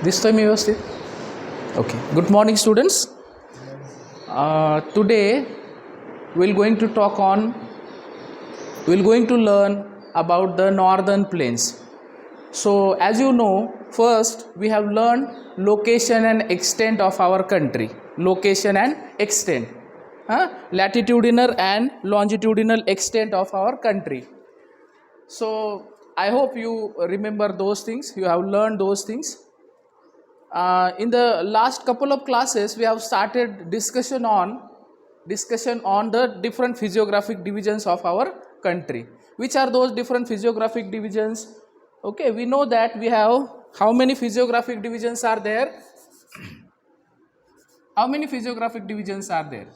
दिसतोय मी व्यवस्थित? Okay. Good morning, students. Today we're going to talk on. We're going to learn about the northern plains. So, as you know, first we have learned location and extent of our country. Location and extent, latitudinal and longitudinal extent of our country. So, I hope you remember those things. You have learned those things. In the last couple of classes we have started discussion on the different physiographic divisions of our country. Which are those different physiographic divisions? Okay, we know that we have how many physiographic divisions are there? How many physiographic divisions are there?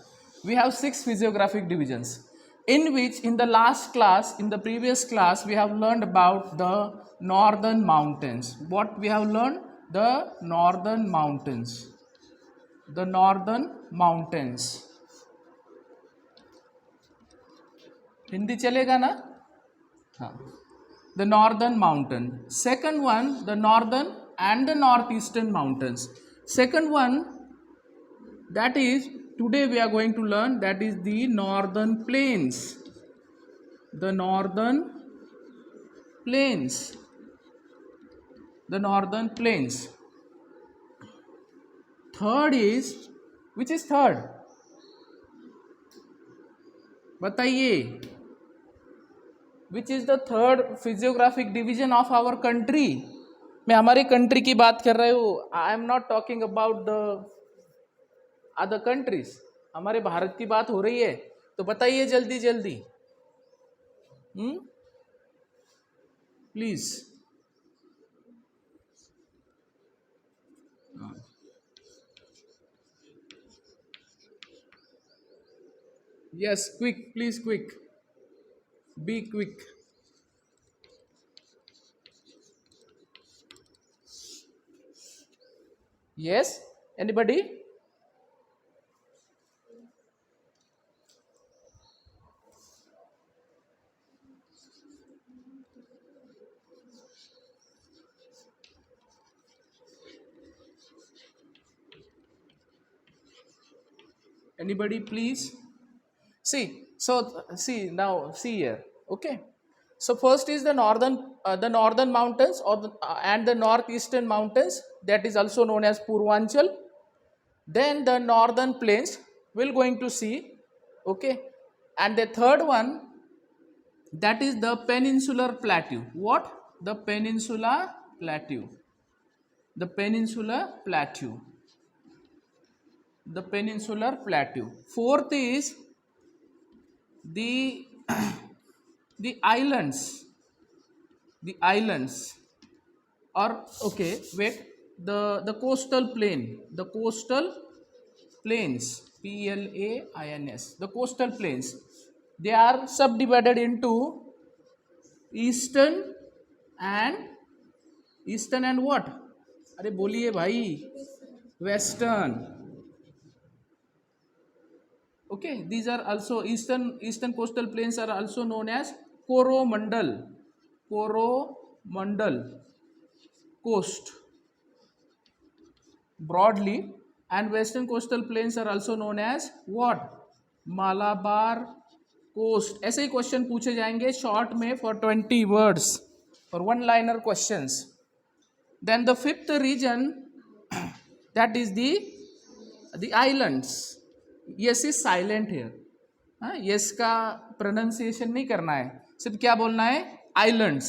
We have 6 physiographic divisions, in which in the last class, in the previous class, we have learned about the northern mountains. What we have learned? The northern mountains. The northern mountains. Hindi चलेगा ना? हाँ. The northern mountain. Second one, the northern and the northeastern mountains. Second one, that is today we are going to learn, that is the northern plains. The northern plains. The northern plains. Third is, which is third? बताइए. Which is the third physiographic division of our country? मैं हमारे country की बात कर रहा हूँ. I am not talking about the other countries. हमारे भारत की बात हो रही है, तो बताइए जल्दी जल्दी. Please. Yes, quick, please, quick. Be quick. Yes, anybody? Anybody, please? See, so see now, see here. Okay, so first is the northern mountains, or and the northeastern mountains, that is also known as Purvanchal. Then the northern plains we're going to see. Okay, and the third one, that is the peninsular plateau. What? The peninsular plateau. The peninsular plateau. The peninsular plateau. Fourth is the the islands. The islands, or okay, wait, the coastal plain. The coastal plains. PLAINS. The coastal plains, they are subdivided into eastern and what? अरे बोलिए भाई. Western. Okay, these are also eastern coastal plains are also known as Coromandel. Coromandel coast broadly, and western coastal plains are also known as what? Malabar coast. ऐसे ही question पूछे जाएंगे short में for 20 words, for one liner questions. Then the fifth region, that is the islands. Yes is silent here. Yes का pronunciation नहीं करना है, सिर्फ क्या बोलना है? आइलैंड्स.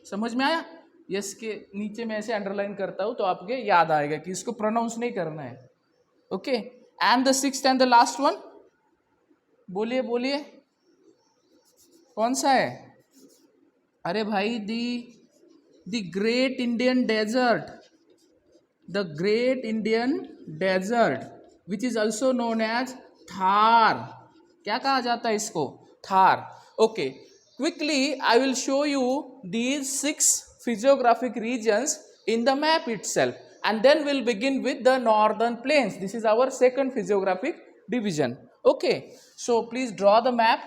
समझ में आया? यस के नीचे मैं ऐसे अंडरलाइन करता हूं तो आपके याद आएगा कि इसको प्रोनाउंस नहीं करना है. Okay, and the sixth and the last one, बोलिए बोलिए, कौन सा है? अरे भाई, the great Indian desert. The great Indian desert, which is also known as Thar. क्या कहा जाता है इसको? Thar. Okay, quickly I will show you these 6 physiographic regions in the map itself, and then we'll begin with the northern plains. This is our second physiographic division. Okay, so please draw the map.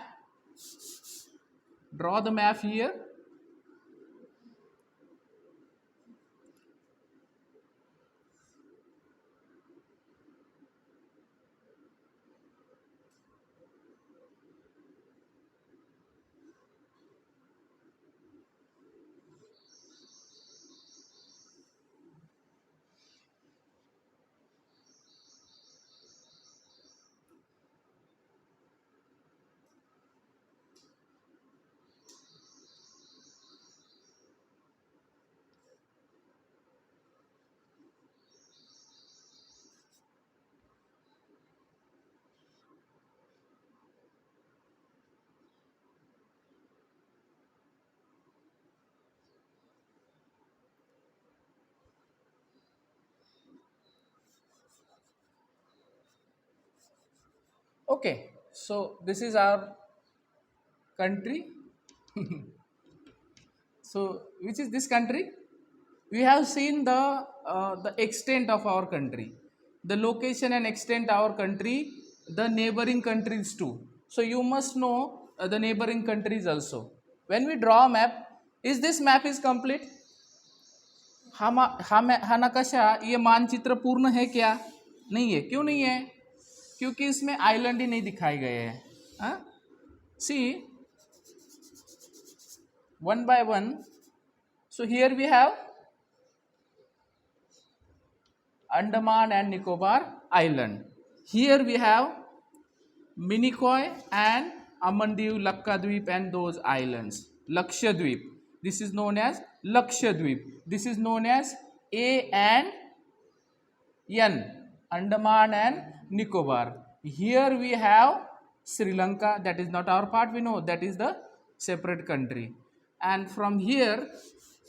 Draw the map here. Okay, so this is our country. So which is this country? We have seen the extent of our country, the location and extent our country, the neighboring countries too. So you must know the neighboring countries also. When we draw a map, is this map is complete? हा नक्शा, ये मानचित्र पूर्ण है क्या? नहीं है. क्यों नहीं है? क्योंकि इसमें आइलैंड ही नहीं दिखाए गए हैं. C one by one. So here we have Andaman and Nicobar Island. Here we have Minicoy and Amandiv, Lakkadweep and those islands. Lakshadweep. This is known as Lakshadweep. This is known as A and N. Andaman and Nicobar. Here we have Sri Lanka. That is not our part. We know that is the separate country. And from here,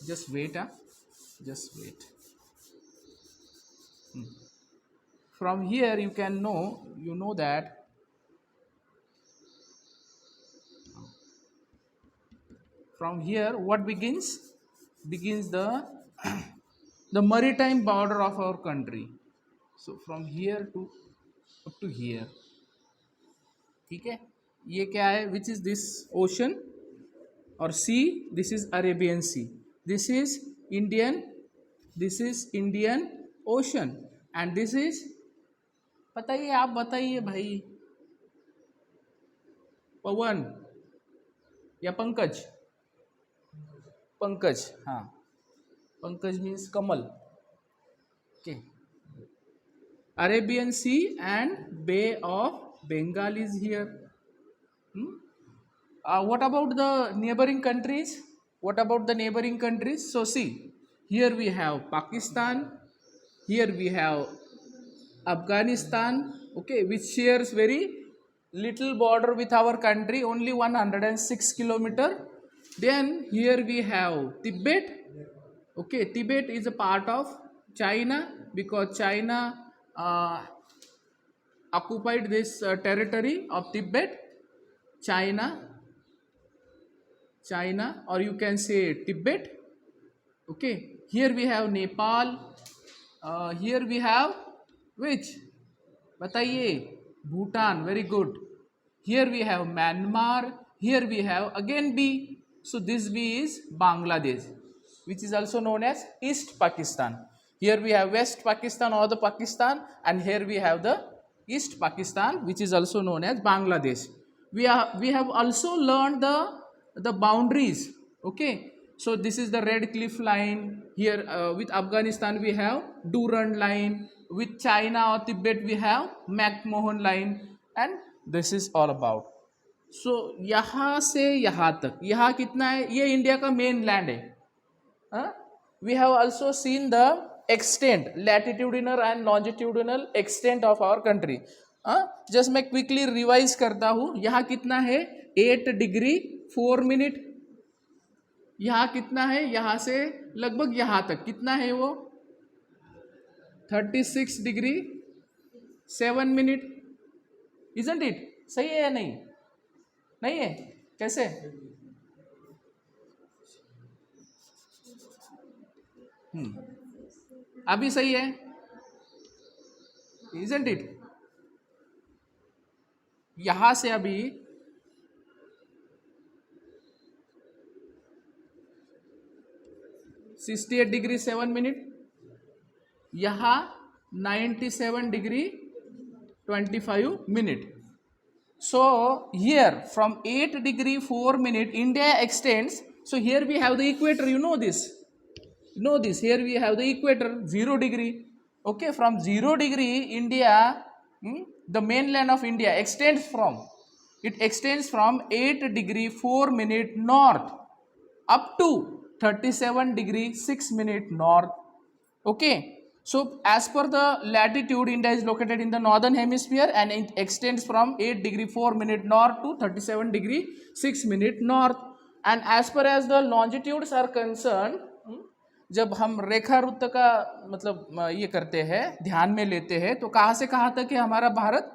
just wait. Just wait. From here you can know, you know that from here what begins the the maritime border of our country. So from here to up to here. ठीक है. ये क्या है? Which is this ocean or sea? This is Arabian Sea. This is Indian Ocean. And this is, बताइए, आप बताइए भाई, पवन या पंकज? पंकज, हाँ, Pankaj means Kamal. Okay. Arabian Sea and Bay of Bengal is here. What about the neighboring countries? What about the neighboring countries? So see, here we have Pakistan, here we have Afghanistan, okay, which shares very little border with our country, only 106 kilometer. Then here we have Tibet. Okay, Tibet is a part of China because China occupied this territory of Tibet. China, or you can say Tibet. Okay, here we have Nepal. Here we have which? बताइए. Bhutan, very good. Here we have Myanmar. Here we have again B. So this B is Bangladesh, which is also known as East Pakistan. Here we have West Pakistan or the Pakistan, and here we have the East Pakistan, which is also known as Bangladesh. We have also learned the boundaries. Okay, so this is the Red Cliff line. Here with Afghanistan we have Durand line. With China or Tibet we have McMahon line, and this is all about. So यहाँ से यहाँ तक, यहाँ कितना है? ये India का main land है. We have also seen the extent, latitudinal and longitudinal extent of our country. Just मैं क्विकली रिवाइज करता हूँ. यहाँ कितना है? 8 डिग्री 4 मिनट. यहाँ कितना है? यहाँ से लगभग यहाँ तक कितना है वो? 36 डिग्री 7 मिनट. Isn't it? सही है या नहीं? नहीं है? कैसे? अभी सही है? Isn't it? यहां से अभी 68 डिग्री 7 मिनट, यहाँ 97 degree 25 minute. So here from 8 degree 4 minute India extends. So here we have the equator. You know this. Here we have the equator 0 degree. Okay, from 0 degree India, the mainland of India extends from 8 degree 4 minute north up to 37 degree 6 minute north. Okay. So as per the latitude, India is located in the northern hemisphere and it extends from 8 degree 4 minute north to 37 degree 6 minute north. And as per as the longitudes are concerned, जब हम रेखा वृत्त का मतलब ये करते हैं, ध्यान में लेते हैं, तो कहाँ से कहाँ तक है हमारा भारत?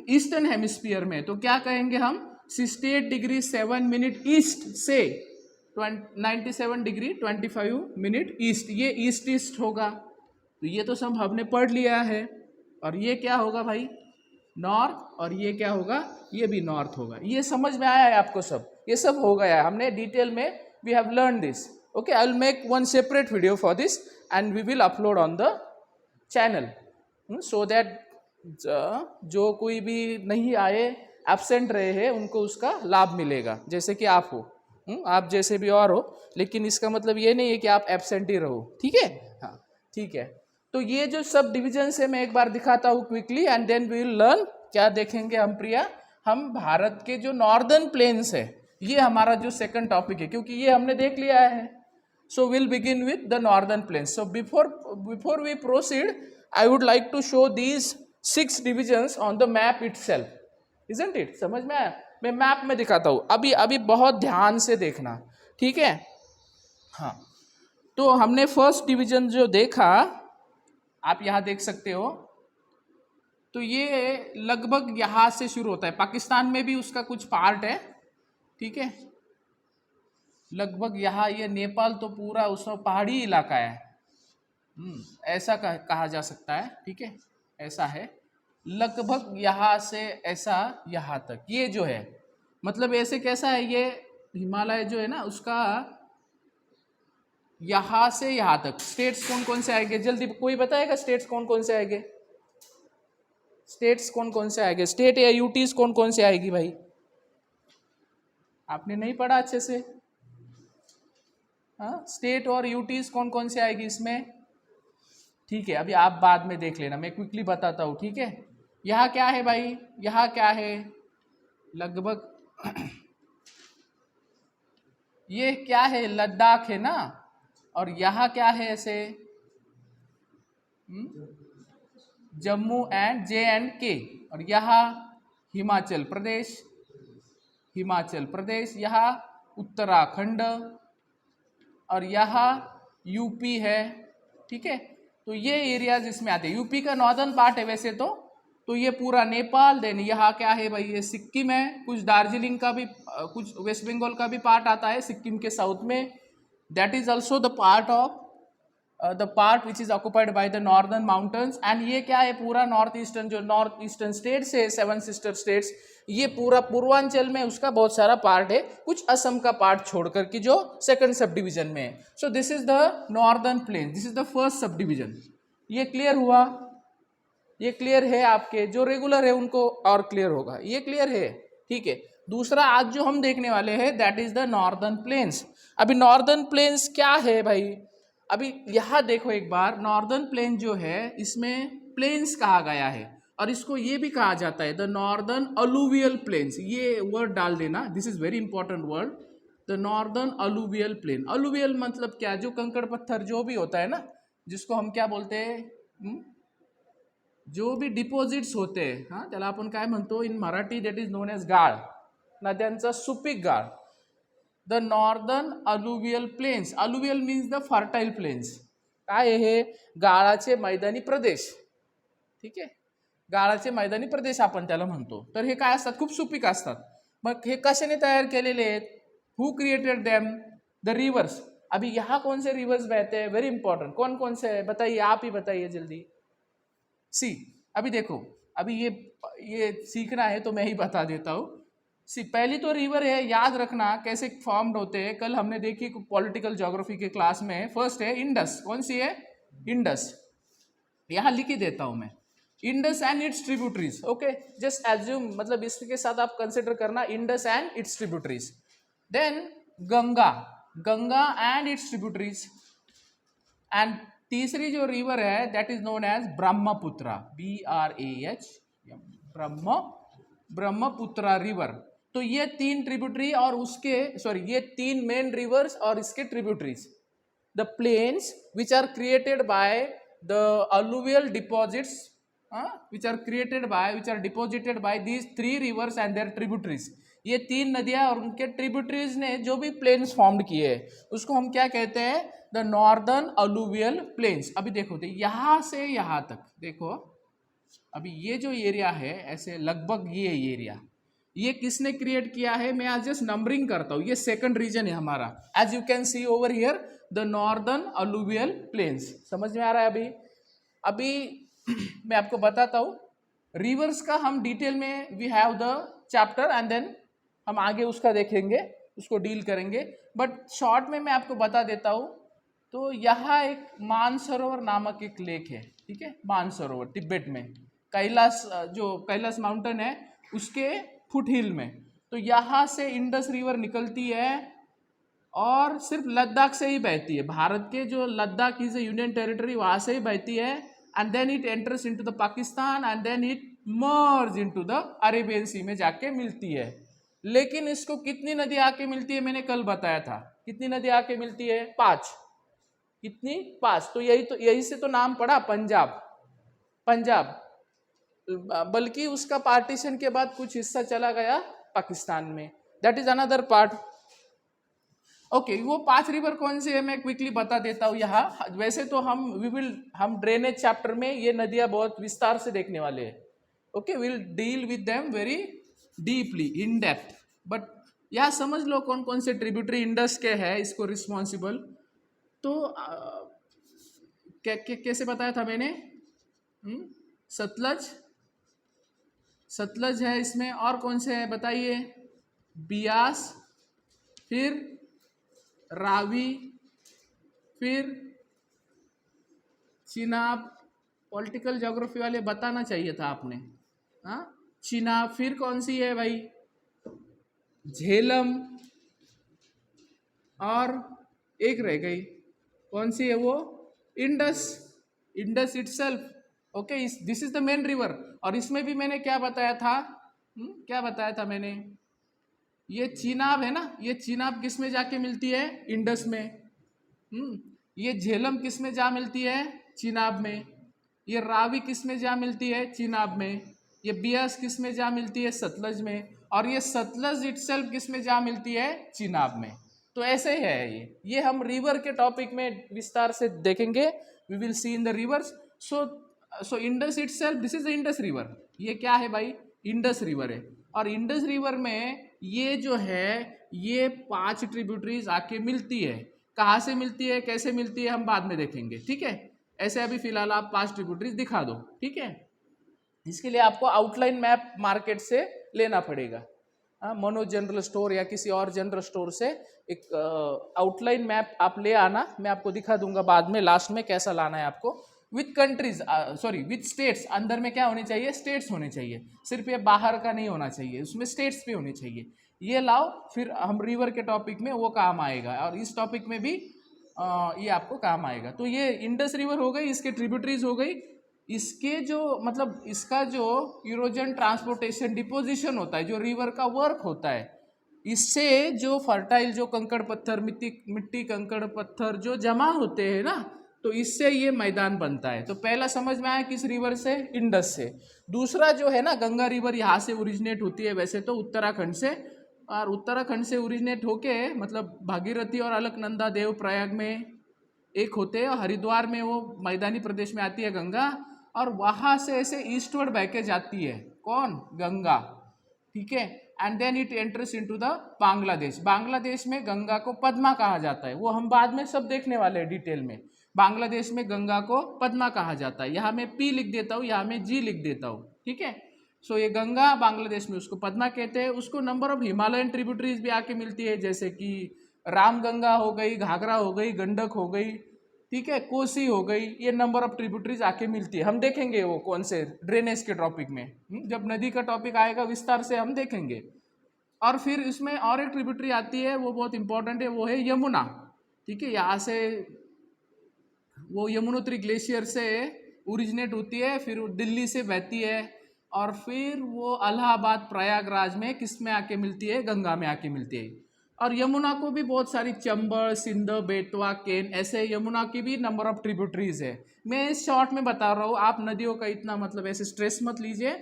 ईस्टर्न हेमिस्फीयर में, तो क्या कहेंगे हम 68 डिग्री 7 मिनट ईस्ट से 97 डिग्री 25 मिनट ईस्ट, ये ईस्ट ईस्ट होगा। तो ये तो सब हमने पढ़ लिया है। और ये क्या होगा भाई, नॉर्थ, और ये क्या होगा, ये भी नॉर्थ होगा। ये समझ में आया है आपको सब, ये सब हो गया है, हमने डिटेल में we have learn this. Okay, I will make one separate video for this and we will upload on the channel, so that जो कोई भी नहीं आए, एब्सेंट रहे हैं, उनको उसका लाभ मिलेगा, जैसे कि आप हो, आप जैसे भी और हो, लेकिन इसका मतलब ये नहीं है कि आप एब्सेंट ही रहो। ठीक है, हाँ ठीक है। तो ये जो सब डिविजन है मैं एक बार दिखाता हूँ quickly and then we will learn. क्या देखेंगे हम प्रिया, हम भारत के जो नॉर्दर्न प्लेन्स है, ये हमारा जो सेकंड टॉपिक है, क्योंकि ये हमने देख लिया है। So will begin with the northern plains. So before we proceed, I would like to show these 6 divisions on the map itself, isn't it? समझ में आया? मैं मैप में दिखाता हूँ, अभी बहुत ध्यान से देखना, ठीक है? हाँ, तो हमने फर्स्ट डिवीजन जो देखा, आप यहाँ देख सकते हो, तो ये लगभग यहाँ से शुरू होता है। पाकिस्तान में भी उसका कुछ पार्ट है, ठीक है, लगभग यहाँ, ये नेपाल तो पूरा उसमें पहाड़ी इलाका है, ऐसा कहा जा सकता है, ठीक है, ऐसा है लगभग यहाँ से ऐसा यहाँ तक। ये जो है मतलब ऐसे कैसा है, ये हिमालय जो है ना उसका यहाँ से यहाँ तक स्टेट्स कौन कौन से आएंगे, जल्दी कोई बताएगा स्टेट्स कौन कौन से आएंगे? स्टेट्स कौन कौन से आएंगे? स्टेट या यूटीज कौन कौन से आएगी भाई? आपने नहीं पढ़ा अच्छे से? हाँ, स्टेट और यूटीज कौन कौन से आएगी इसमें? ठीक है, अभी आप बाद में देख लेना, मैं क्विकली बताता हूँ, ठीक है? यहाँ क्या है भाई, यहाँ क्या है, लगभग ये क्या है, लद्दाख है ना, और यहाँ क्या है ऐसे, जम्मू एंड JNK, और यहाँ हिमाचल प्रदेश, यहाँ उत्तराखंड, और यहाँ यूपी है, ठीक है? तो ये एरियाज इसमें आते हैं। यूपी का नॉर्दर्न पार्ट है वैसे तो ये पूरा नेपाल, देन यहाँ क्या है भाई, ये सिक्किम है, कुछ दार्जिलिंग का भी, कुछ वेस्ट बंगाल का भी पार्ट आता है सिक्किम के साउथ में, that is also the part of the part which is occupied by the northern mountains. And ये क्या है, पूरा नॉर्थ ईस्टर्न, जो नॉर्थ ईस्टर्न स्टेट्स है, 7 सिस्टर स्टेट्स, ये पूरा पूर्वांचल में उसका बहुत सारा पार्ट है, कुछ असम का पार्ट छोड़कर कि जो सेकंड सब डिवीजन में है। So this is the northern plain, this is the first sub division. ये क्लियर हुआ? ये क्लियर है? आपके जो रेगुलर है उनको और क्लियर होगा, ये क्लियर है, ठीक है? दूसरा आज जो हम देखने वाले हैं that is the northern planes. अभी नॉर्दर्न प्लेन्स क्या है भाई, अभी यहाँ देखो एक बार, नॉर्दर्न प्लेन जो है इसमें प्लेन्स कहा गया है, और इसको ये भी कहा जाता है द नॉर्दर्न अलुवियल प्लेन्स। ये वर्ड डाल देना, this is very important word, the northern alluvial plain. Alluvial मतलब क्या, जो कंकड़ पत्थर जो भी होता है ना, जिसको हम क्या बोलते हैं, जो भी डिपॉझिट्स होते हैं, हाँ त्याला आपण काय म्हणतो in Marathi, that is known as गाळ, नद्यांचा सुपीक गाळ, the northern alluvial plains. Alluvial means the fertile plains, काय हे गाळाचे मैदानी प्रदेश, ठीक आहे, गाळाचे मैदानी प्रदेश आपण त्याला म्हणतो। तर हे काय असतात, खूप सुपीक असतात। मग हे कशाने तयार केलेले आहेत, who created them, the reverse. अभी यहाँ कौन से रिवर्स बहते हैं, वेरी इंपॉर्टेंट, कौन कौन से है बताइए, आप ही बताइए जल्दी। सी, अभी देखो, अभी ये सीखना है तो मैं ही बता देता हूँ। सी, पहली तो रिवर है, याद रखना कैसे फॉर्म्ड होते हैं, कल हमने देखी पॉलिटिकल ज्योग्राफी के क्लास में। फर्स्ट है इंडस, कौन सी है, इंडस, यहाँ लिख ही देता हूँ मैं, Indus and its tributaries. Okay, just assume, मतलब इसके साथ आप कंसिडर करना Indus and its tributaries. Then Ganga, Ganga and its tributaries. And तीसरी जो रिवर है that is known as Brahmaputra, BRAH, Brahmaputra river. तो ये 3 ट्रिब्यूटरी और उसके ये 3 मेन रिवर्स और इसके tributaries, the plains which are created by the alluvial deposits, which are deposited by these 3 rivers and their tributaries. ये 3 नदियां और उनके ट्रिब्यूटरीज ने जो भी प्लेन्स फॉर्म्ड किए हैं उसको हम क्या कहते हैं, द नॉर्दर्न अलुवियल प्लेन्स। अभी देखो, यहाँ से यहाँ तक देखो, अभी ये जो एरिया है ऐसे लगभग ये एरिया, ये किसने क्रिएट किया है? मैं आज जस्ट नंबरिंग करता हूँ। ये सेकंड रीजन है हमारा, as you can see over here the northern alluvial plains. समझ में आ रहा है? अभी मैं आपको बताता हूँ रिवर्स का, हम डिटेल में we have the chapter and then हम आगे उसका देखेंगे, उसको डील करेंगे। बट शॉर्ट में मैं आपको बता देता हूँ। तो यहाँ एक मानसरोवर नामक एक लेक है, ठीक है, मानसरोवर तिब्बत में, कैलाश जो कैलाश माउंटेन है उसके फुट हिल में। तो यहाँ से इंडस रिवर निकलती है और सिर्फ लद्दाख से ही बहती है, भारत के जो Ladakh is a union territory वहाँ से ही बहती है, and then it enters into the Pakistan and then it merge into the Arabian sea में जाके मिलती है। लेकिन इसको कितनी नदी आके मिलती है मैंने कल बताया था, कितनी नदी आके मिलती है? 5। कितनी? 5। तो यही से तो नाम पड़ा पंजाब। पंजाब, बल्कि उसका पार्टीशन के बाद कुछ हिस्सा चला गया पाकिस्तान में, that is another part. Okay, वो 5 रिवर कौन से है मैं क्विकली बता देता हूँ यहाँ। वैसे तो हम ड्रेनेज चैप्टर में ये नदियाँ बहुत विस्तार से देखने वाले हैं। Okay, will deal with them very deeply in depth. But यहाँ समझ लो कौन कौन से ट्रिब्यूटरी इंडस के है इसको रिस्पॉन्सिबल। तो कैसे बताया था मैंने? सतलज, सतलज है इसमें, और कौन से हैं बताइए? बियास, फिर रावी, फिर चिनाब। पॉलिटिकल ज्योग्राफी वाले बताना चाहिए था आपने। हाँ, चिनाब। फिर कौन सी है भाई? झेलम, और एक रह गई, कौन सी है वो? Indus, Indus itself. Okay, this is the main river. और इसमें भी मैंने क्या बताया था? क्या बताया था मैंने? ये चिनाब है ना, ये चिनाब किस में जाके मिलती है? इंडस में। ये झेलम किस में जा मिलती है? चिनाब में। ये रावी किस में जा मिलती है? चिनाब में। ये बियास किस में जा मिलती है? सतलज में। और ये सतलज इटसेल्फ किस में जा मिलती है? चिनाब में। तो ऐसे है ये हम रिवर के टॉपिक में विस्तार से देखेंगे। We will see in the rivers. So Indus itself, this is the Indus river. ये क्या है भाई? इंडस रिवर है। और इंडस रिवर में ये जो है ये 5 ट्रिब्यूटरीज आके मिलती है। कहाँ से मिलती है, कैसे मिलती है, हम बाद में देखेंगे, ठीक है। ऐसे अभी फिलहाल आप 5 ट्रिब्यूटरीज दिखा दो, ठीक है। इसके लिए आपको आउटलाइन मैप मार्केट से लेना पड़ेगा। मनोज जनरल स्टोर या किसी और जनरल स्टोर से एक आउटलाइन मैप आप ले आना। मैं आपको दिखा दूंगा बाद में, लास्ट में कैसा लाना है आपको। With countries, sorry with states. अंदर में क्या होने चाहिए? स्टेट्स होने चाहिए। सिर्फ ये बाहर का नहीं होना चाहिए, उसमें स्टेट्स भी होने चाहिए। ये लाओ, फिर हम रिवर के टॉपिक में वो काम आएगा, और इस टॉपिक में भी ये आपको काम आएगा। तो ये इंडस रिवर हो गई, इसके ट्रिब्यूटरीज हो गई। इसके जो मतलब इसका जो इरोजन, ट्रांसपोर्टेशन, डिपोजिशन होता है, जो रिवर का वर्क होता है, इससे जो फर्टाइल, जो कंकड़ पत्थर, मिट्टी कंकड़ पत्थर जो जमा होते हैं ना, तो इससे ये मैदान बनता है। तो पहला समझ में आया किस रिवर से? इंडस से। दूसरा जो है ना, गंगा रिवर यहाँ से ओरिजिनेट होती है वैसे तो उत्तराखंड से, और उत्तराखंड से ओरिजिनेट होके मतलब भागीरथी और अलकनंदा देव प्रयाग में एक होते हैं, और हरिद्वार में वो मैदानी प्रदेश में आती है गंगा, और वहाँ से ऐसे ईस्टवर्ड बह के जाती है। कौन? गंगा, ठीक है। And then it enters into the Bangladesh. Bangladesh में गंगा को पद्मा कहा जाता है, वो हम बाद में सब देखने वाले हैं डिटेल में। बांग्लादेश में गंगा को पद्मा कहा जाता है। यहाँ मैं पी लिख देता हूँ, यहाँ मैं जी लिख देता हूँ, ठीक है। सो ये गंगा बांग्लादेश में उसको पद्मा कहते हैं। उसको नंबर ऑफ हिमालयन ट्रिब्यूटरीज भी आके मिलती है, जैसे कि रामगंगा हो गई, घाघरा हो गई, गंडक हो गई, ठीक है, कोसी हो गई। ये नंबर ऑफ ट्रिब्यूटरीज आके मिलती है। हम देखेंगे वो कौन से ड्रेनेज के टॉपिक में, जब नदी का टॉपिक आएगा विस्तार से हम देखेंगे। और फिर इसमें और एक ट्रिब्यूटरी आती है, वो बहुत इंपॉर्टेंट है, वो है यमुना, ठीक है। यहाँ से वो यमुनोत्री ग्लेशियर से ओरिजिनेट होती है, फिर वो दिल्ली से बहती है, और फिर वो इलाहाबाद प्रयागराज में किस में आके मिलती है? गंगा में आके मिलती है। और यमुना को भी बहुत सारी चंबल, सिंध, बेतवा, केन, ऐसे यमुना की भी नंबर ऑफ ट्रिब्यूटरीज है। मैं इस शॉर्ट में बता रहा हूँ, आप नदियों का इतना मतलब ऐसे स्ट्रेस मत लीजिए।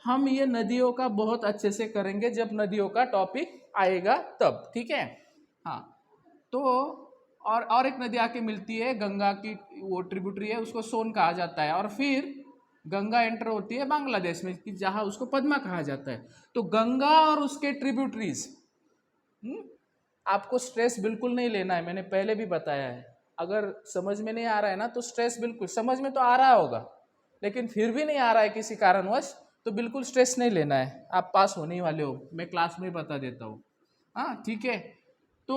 हम ये नदियों का बहुत अच्छे से करेंगे जब नदियों का टॉपिक आएगा तब, ठीक है। हाँ, तो और एक नदी आके मिलती है, गंगा की वो ट्रिब्यूटरी है, उसको सोन कहा जाता है। और फिर गंगा एंटर होती है बांग्लादेश में, कि जहाँ उसको पद्मा कहा जाता है। तो गंगा और उसके ट्रिब्यूटरीज, आपको स्ट्रेस बिल्कुल नहीं लेना है, मैंने पहले भी बताया है। अगर समझ में नहीं आ रहा है ना तो स्ट्रेस बिल्कुल, समझ में तो आ रहा होगा लेकिन फिर भी नहीं आ रहा है किसी कारणवश, तो बिल्कुल स्ट्रेस नहीं लेना है, आप पास होने ही वाले हो, मैं क्लास में बता देता हूँ। हाँ ठीक है। तो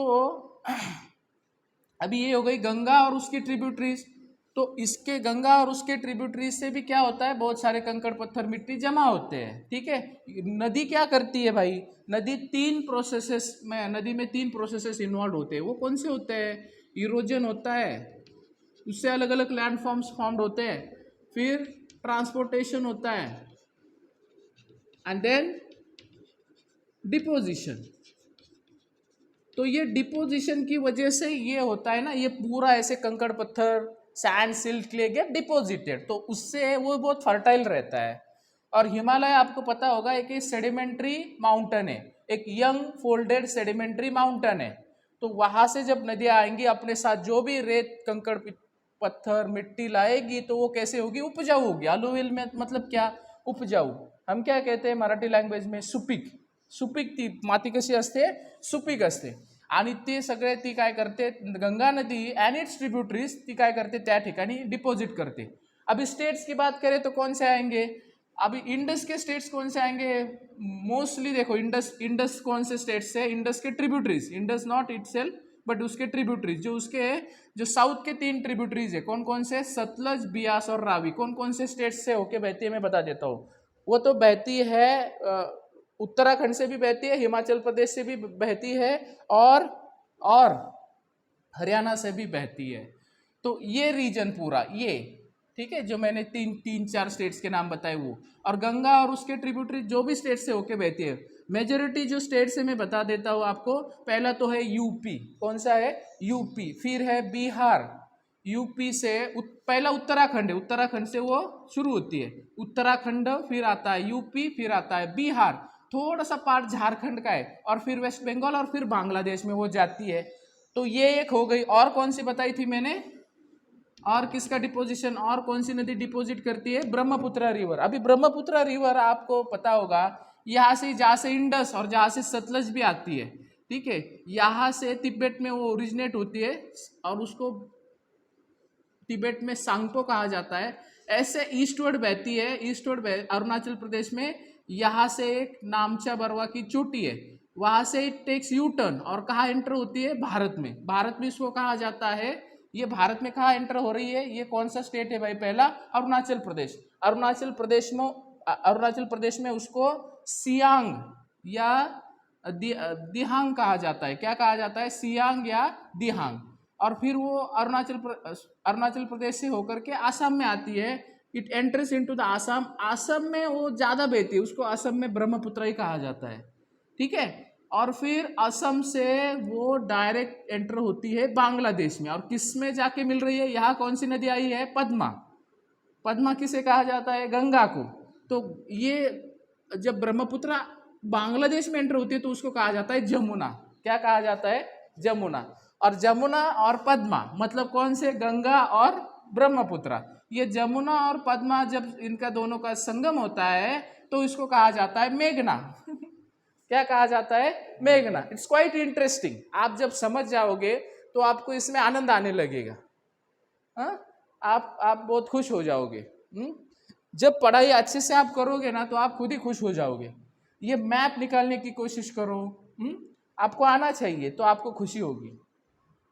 अभी ये हो गई गंगा और उसकी ट्रिब्यूटरीज। तो इसके गंगा और उसके ट्रिब्यूटरीज से भी क्या होता है, बहुत सारे कंकड़ पत्थर मिट्टी जमा होते हैं, ठीक है। नदी क्या करती है भाई, नदी नदी में तीन प्रोसेसेस इन्वॉल्व होते हैं। वो कौन से होते हैं, इरोजन होता है, उससे अलग अलग लैंड फॉर्म्स फॉर्म्ड होते हैं, फिर ट्रांसपोर्टेशन होता है, एंड देन डिपोजिशन। तो ये डिपोजिशन की वजह से ये होता है ना, ये पूरा ऐसे कंकड़ पत्थर sand silt clay get deposited, तो उससे वो बहुत फर्टाइल रहता है। और हिमालय आपको पता होगा एक सेडिमेंट्री माउंटेन है, एक यंग फोल्डेड सेडिमेंट्री माउंटेन है। तो वहां से जब नदियां आएंगी अपने साथ जो भी रेत कंकड़ पत्थर मिट्टी लाएगी, तो वो कैसे होगी, उपजाऊ होगी। अलुविल में मतलब क्या, उपजाऊ। हम क्या कहते हैं मराठी लँग्वेज में, सुपीक। सुपीक ती माती कशी असते, सुपीक असते। आणि ते सगळे ती काय करते, गंगा नदी एंड इट्स ट्रिब्यूटरीज ती काय करते त्या ठिकाणी डिपॉजिट करते। अभी स्टेट्स की बात करें तो कौन से आएंगे, अभी इंडस के स्टेट्स कौन से आएंगे, मोस्टली देखो इंडस कौन से स्टेट्स है, इंडस के tributaries, Indus not itself but उसके ट्रिब्यूटरीज, जो साउथ के तीन ट्रिब्यूटरीज है कौन कौन से, सतलज, बियास और रावी। कौन कौन से स्टेट्स से होके बहती है मैं बता देता हूँ। वो तो बहती है उत्तराखंड से भी बहती है, हिमाचल प्रदेश से भी बहती है, और हरियाणा से भी बहती है। तो ये रीजन पूरा ये, ठीक है, जो मैंने तीन चार स्टेट्स के नाम बताए वो। और गंगा और उसके ट्रिब्यूटरी जो भी स्टेट से होके बहती है, मेजोरिटी जो स्टेट से मैं बता देता हूँ आपको। पहला तो है यूपी, कौन सा है, यूपी। फिर है बिहार, यूपी से पहला उत्तराखंड है, उत्तराखंड से वो शुरू होती है, उत्तराखंड, फिर आता है यूपी, फिर आता है बिहार, थोड़ा सा पार्ट झारखंड का है, और फिर वेस्ट बंगाल, और फिर बांग्लादेश में वो जाती है। तो ये एक हो गई। और कौन सी बताई थी मैंने, और किसका डिपोजिशन, और कौन सी नदी डिपोजिट करती है, ब्रह्मपुत्र रिवर। अभी ब्रह्मपुत्र रिवर आपको पता होगा, यहाँ से जहाँ से इंडस और जहाँ से सतलज भी आती है, ठीक है, यहाँ से तिब्बत में वो ओरिजिनेट होती है और उसको तिब्बत में सांगपो कहा जाता है। ऐसे ईस्टवर्ड बहती है, ईस्टवर्ड अरुणाचल प्रदेश में, यहाँ से एक नामचा बरवा की चोटी है, वहाँ से इट टेक्स यू टर्न और कहाँ एंटर होती है, भारत में। भारत में इसको कहा जाता है, ये भारत में कहाँ एंटर हो रही है, ये कौन सा स्टेट है भाई, पहला अरुणाचल प्रदेश। अरुणाचल प्रदेश में उसको सियांग या दिहांग कहा जाता है। क्या कहा जाता है, सियांग या दिहांग। और फिर वो अरुणाचल प्रदेश से होकर के आसाम में आती है, it enters into the Assam. Assam में वो ज़्यादा बहती है, उसको आसाम में ब्रह्मपुत्र ही कहा जाता है, ठीक है। और फिर असम से वो डायरेक्ट एंटर होती है बांग्लादेश में, और किस में जाके मिल रही है, यहाँ कौन सी नदी आई है, पद्मा। पद्मा किसे कहा जाता है, गंगा को। तो ये जब ब्रह्मपुत्र बांग्लादेश में एंटर होती है तो उसको कहा जाता है जमुना। क्या कहा जाता है, जमुना। और जमुना और पद्मा मतलब कौन से, गंगा और ब्रह्मपुत्र। ये जमुना और पद्मा जब इनका दोनों का संगम होता है तो इसको कहा जाता है मेघना। क्या कहा जाता है, मेघना। इट्स क्वाइट इंटरेस्टिंग, आप जब समझ जाओगे तो आपको इसमें आनंद आने लगेगा। आप बहुत खुश हो जाओगे। जब पढ़ाई अच्छे से आप करोगे ना तो आप खुद ही खुश हो जाओगे। ये मैप निकालने की कोशिश करो, आपको आना चाहिए तो आपको खुशी होगी।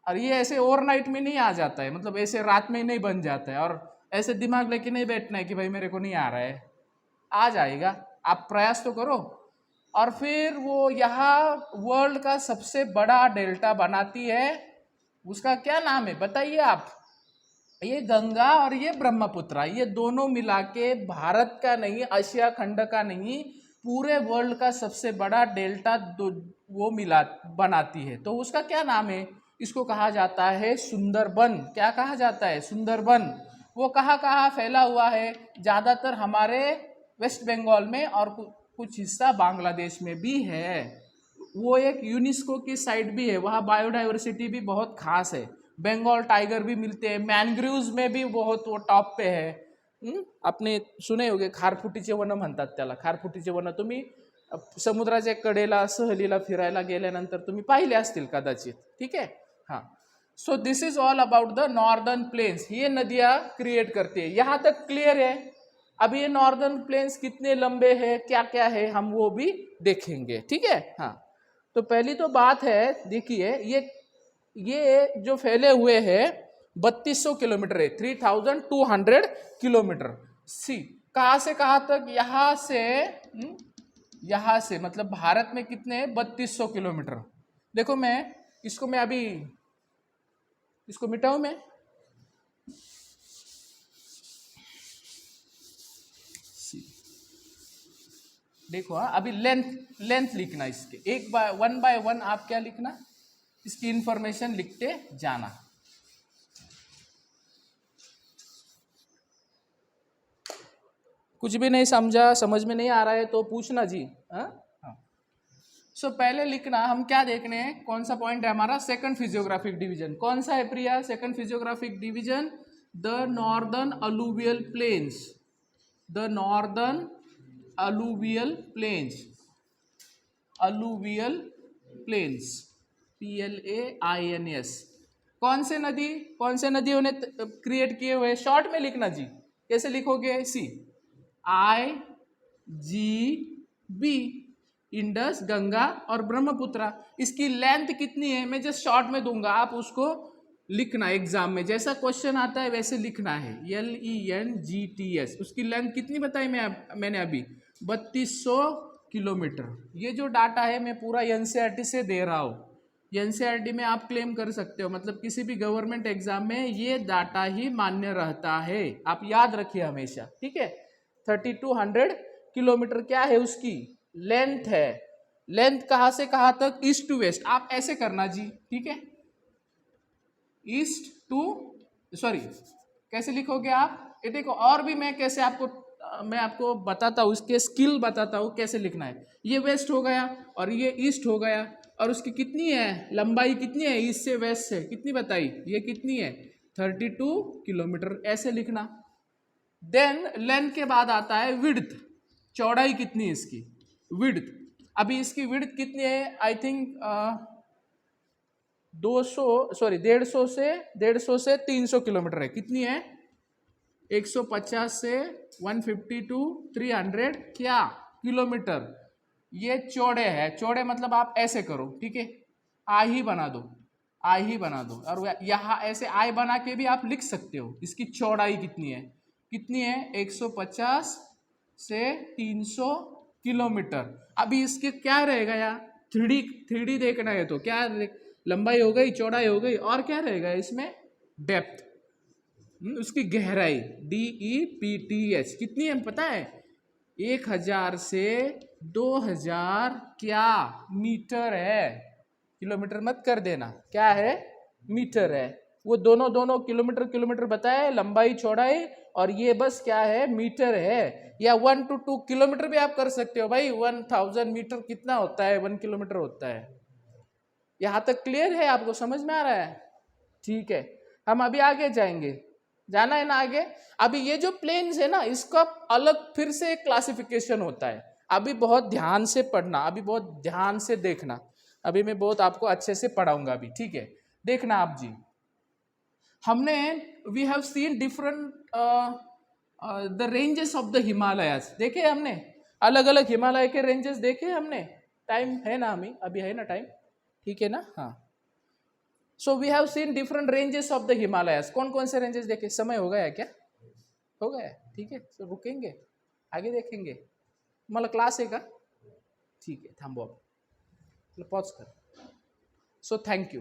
और ये ऐसे ओवरनाइट में नहीं आ जाता है, मतलब ऐसे रात में नहीं बन जाता है, और ऐसे दिमाग लेके नहीं बैठना है कि भाई मेरे को नहीं आ रहा है, आ जाएगा, आप प्रयास तो करो। और फिर वो यहाँ वर्ल्ड का सबसे बड़ा डेल्टा बनाती है, उसका क्या नाम है बताइए आप। ये गंगा और ये ब्रह्मपुत्र, ये दोनों मिला के भारत का नहीं, एशिया खंड का नहीं, पूरे वर्ल्ड का सबसे बड़ा डेल्टा वो मिला बनाती है। तो उसका क्या नाम है, इसको कहा जाता है सुंदरबन। क्या कहा जाता है, सुंदरबन। वो कहाँ कहाँ फैला हुआ है, ज़्यादातर हमारे वेस्ट बंगाल में, और कुछ हिस्सा बांग्लादेश में भी है। वो एक यूनेस्को की साइट भी है, वहाँ बायोडाइवर्सिटी भी बहुत खास है, बंगाल टाइगर भी मिलते हैं, मैनग्रोव्स में भी बहुत वो टॉप पे है। आपने सुने होगे खारफुटीचे वन म्हणतात त्याला. खारफुटीचे वन तुम्ही समुद्राच्या कडेला सहलीला फिरायला गेल्यानंतर तुम्ही पाहिले असतील कदाचित. ठीक है. हाँ, so this is all about the northern planes. ये नदियां क्रिएट करती है. यहाँ तक क्लियर है. अभी ये नॉर्दर्न प्लेन्स कितने लंबे हैं, क्या क्या है, हम वो भी देखेंगे. ठीक है. हाँ, तो पहली तो बात है, देखिए ये जो फैले हुए हैं 3200 किलोमीटर है, 3200 किलोमीटर. सी कहाँ से कहाँ तक, यहाँ से मतलब भारत में कितने 3200 किलोमीटर. देखो मैं अभी इसको मिटाऊं मैं. देखो हाँ, अभी लेंथ लिखना इसके, वन बाय वन आप क्या लिखना, इसकी इंफॉर्मेशन लिखते जाना. कुछ भी नहीं समझा, समझ में नहीं आ रहा है तो पूछना जी. हाँ. सो पहले लिखना, हम क्या देखने हैं, कौन सा पॉइंट है हमारा, सेकंड फिजियोग्राफिक डिवीजन. कौन सा है Priya second physiographic division? The northern alluvial plains. The northern alluvial plains. Alluvial plains, PLAINS. कौन से नदियों ने क्रिएट किए हुए? शॉर्ट में लिखना जी. कैसे लिखोगे? सी IGB, इंडस, गंगा और ब्रह्मपुत्रा. इसकी लेंथ कितनी है मैं जस्ट शॉर्ट में दूंगा, आप उसको लिखना एग्जाम में, जैसा क्वेश्चन आता है वैसे लिखना है. LENGTS. उसकी लेंथ कितनी बताई मैंने अभी 3200 किलोमीटर. ये जो डाटा है मैं पूरा NCERT से दे रहा हूँ. NCERT में आप क्लेम कर सकते हो, मतलब किसी भी गवर्नमेंट एग्जाम में ये डाटा ही मान्य रहता है. आप याद रखिए हमेशा. ठीक है. 3200 किलोमीटर क्या है उसकी लेंथ है. लेंथ कहाँ से कहाँ तक? East to west. आप ऐसे करना जी. ठीक है. ईस्ट टू, सॉरी कैसे लिखोगे आप, ये देखो. और भी मैं कैसे आपको बताता हूँ, इसके स्किल बताता हूँ कैसे लिखना है. ये वेस्ट हो गया और ये ईस्ट हो गया, और उसकी कितनी है लंबाई, कितनी है ईस्ट से वेस्ट से, कितनी बताई, ये कितनी है 32 किलोमीटर. ऐसे लिखना. देन लेंथ के बाद आता है विड्थ. चौड़ाई कितनी है इसकी, विड्थ. अभी इसकी विड्थ कितनी है, आई थिंक 150 से 300 किलोमीटर है. कितनी है 150 से 150 टू 300 क्या किलोमीटर. ये चौड़े है. चौड़े मतलब आप ऐसे करो. ठीक है. आई ही बना दो, और यहाँ ऐसे आई बना के भी आप लिख सकते हो. इसकी चौड़ाई कितनी है 150 से 300 किलोमीटर. अभी इसके क्या रहेगा यार, 3D देखना है तो क्या, लंबाई हो गई, चौड़ाई हो गई, और क्या रहेगा इसमें, डेप्थ, उसकी गहराई, DEPTH कितनी है पता है, 1000 से 2000 क्या मीटर है. किलोमीटर मत कर देना, क्या है मीटर है. वो दोनों किलोमीटर बताया, लंबाई चौड़ाई, और ये बस क्या है मीटर है. या 1 to 2 किलोमीटर भी आप कर सकते हो भाई. 1000 मीटर कितना होता है, 1 किलोमीटर होता है. यहाँ तक क्लियर है, आपको समझ में आ रहा है? ठीक है. हम अभी आगे जाएंगे, जाना है ना आगे. अभी ये जो प्लेन्स है ना, इसका अलग फिर से एक क्लासिफिकेशन होता है. अभी बहुत ध्यान से पढ़ना, अभी बहुत ध्यान से देखना. अभी मैं बहुत आपको अच्छे से पढ़ाऊंगा अभी. ठीक है. देखना आप जी. हमने we have seen different the ranges of the Himalayas. देखे हमने अलग अलग हिमालय के रेंजेस देखे हमने. टाइम है ना, हमें अभी है ना टाइम, ठीक है ना. हाँ. So we have seen different ranges of the Himalayas. कौन कौन से रेंजेस देखे? समय हो गया है क्या? हो गया. ठीक है. तो रुकेंगे, आगे देखेंगे. मला क्लास आहे का? ठीक आहे, थांबवा, पॉज कर. So thank you.